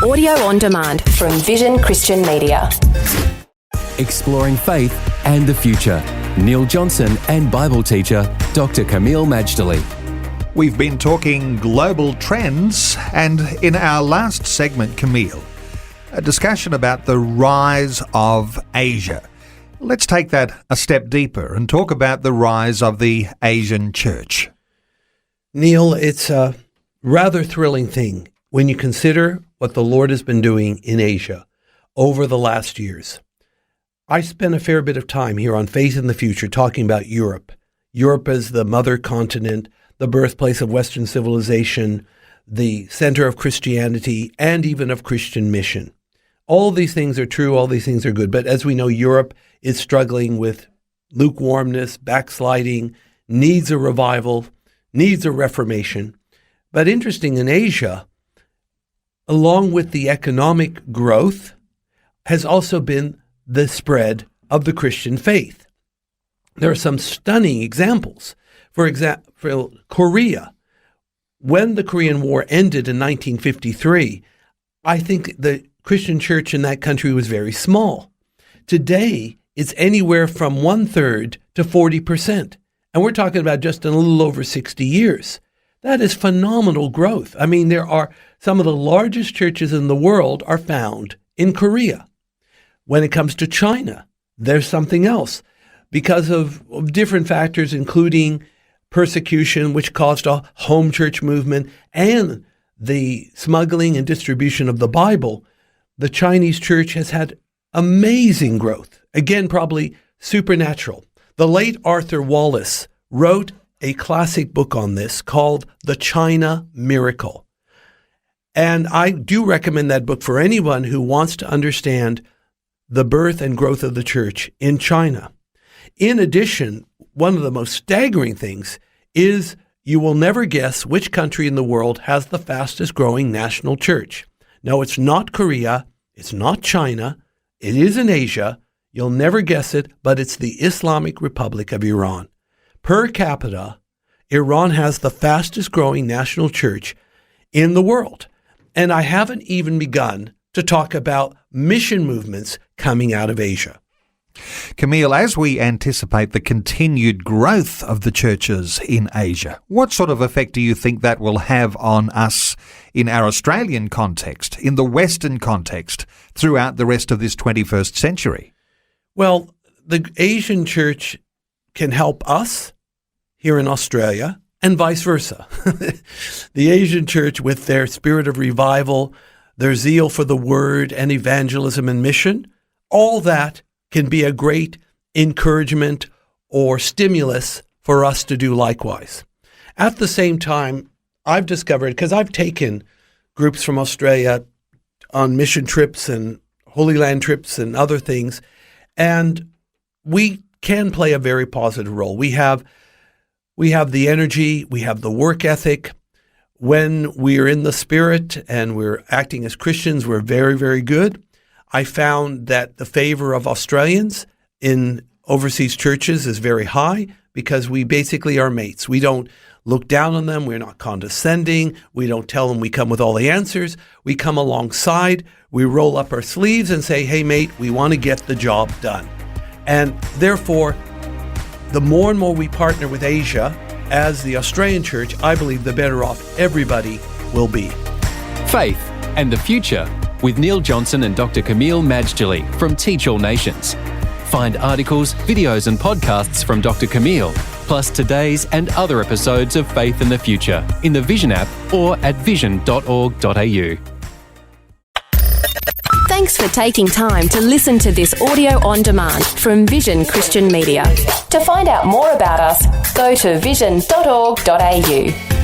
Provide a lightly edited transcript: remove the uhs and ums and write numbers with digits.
Audio on demand from Vision Christian Media. Exploring faith and the future. Neil Johnson and Bible teacher Dr. Kameel Majdali. We've been talking global trends, and in our last segment, Kameel, a discussion about the rise of Asia. Let's take that a step deeper and talk about the rise of the Asian church. Neil, it's a rather thrilling thing when you consider what the Lord has been doing in Asia over the last years. I spent a fair bit of time here on Faith in the Future talking about Europe. Europe as the mother continent, the birthplace of Western civilization, the center of Christianity, and even of Christian mission. All these things are true, all these things are good, but as we know, Europe is struggling with lukewarmness, backsliding, needs a revival, needs a reformation. But interesting, in Asia, along with the economic growth, has also been the spread of the Christian faith. There are some stunning examples. For example, Korea. When the Korean War ended in 1953, I think the Christian church in that country was very small. Today, it's anywhere from 1/3 to 40%. And we're talking about just in a little over 60 years. That is phenomenal growth. I mean, there are some of the largest churches in the world are found in Korea. When it comes to China, there's something else. Because of different factors, including persecution, which caused a home church movement, and the smuggling and distribution of the Bible, the Chinese church has had amazing growth. Again, probably supernatural. The late Arthur Wallis wrote a classic book on this called The China Miracle. And I do recommend that book for anyone who wants to understand the birth and growth of the church in China. In addition, one of the most staggering things is you will never guess which country in the world has the fastest growing national church. No, it's not Korea, it's not China, it is in Asia. You'll never guess it, but it's the Islamic Republic of Iran. Per capita, Iran has the fastest growing national church in the world. And I haven't even begun to talk about mission movements coming out of Asia. Kameel, as we anticipate the continued growth of the churches in Asia, what sort of effect do you think that will have on us in our Australian context, in the Western context, throughout the rest of this 21st century? Well, the Asian church can help us here in Australia and vice versa. The Asian church, with their spirit of revival, their zeal for the word and evangelism and mission, all that can be a great encouragement or stimulus for us to do likewise. At the same time, I've discovered, because I've taken groups from Australia on mission trips and Holy Land trips and other things, and we can play a very positive role. We have the energy, we have the work ethic. When we're in the Spirit and we're acting as Christians, we're very, very good. I found that the favor of Australians in overseas churches is very high because we basically are mates. We don't look down on them. We're not condescending. We don't tell them we come with all the answers. We come alongside. We roll up our sleeves and say, hey, mate, we want to get the job done. And therefore, the more and more we partner with Asia as the Australian church, I believe the better off everybody will be. Faith and the Future with Neil Johnson and Dr. Kameel Majdali from Teach All Nations. Find articles, videos and podcasts from Dr. Kameel, plus today's and other episodes of Faith in the Future in the Vision app or at vision.org.au. Thanks for taking time to listen to this audio on demand from Vision Christian Media. To find out more about us, go to vision.org.au.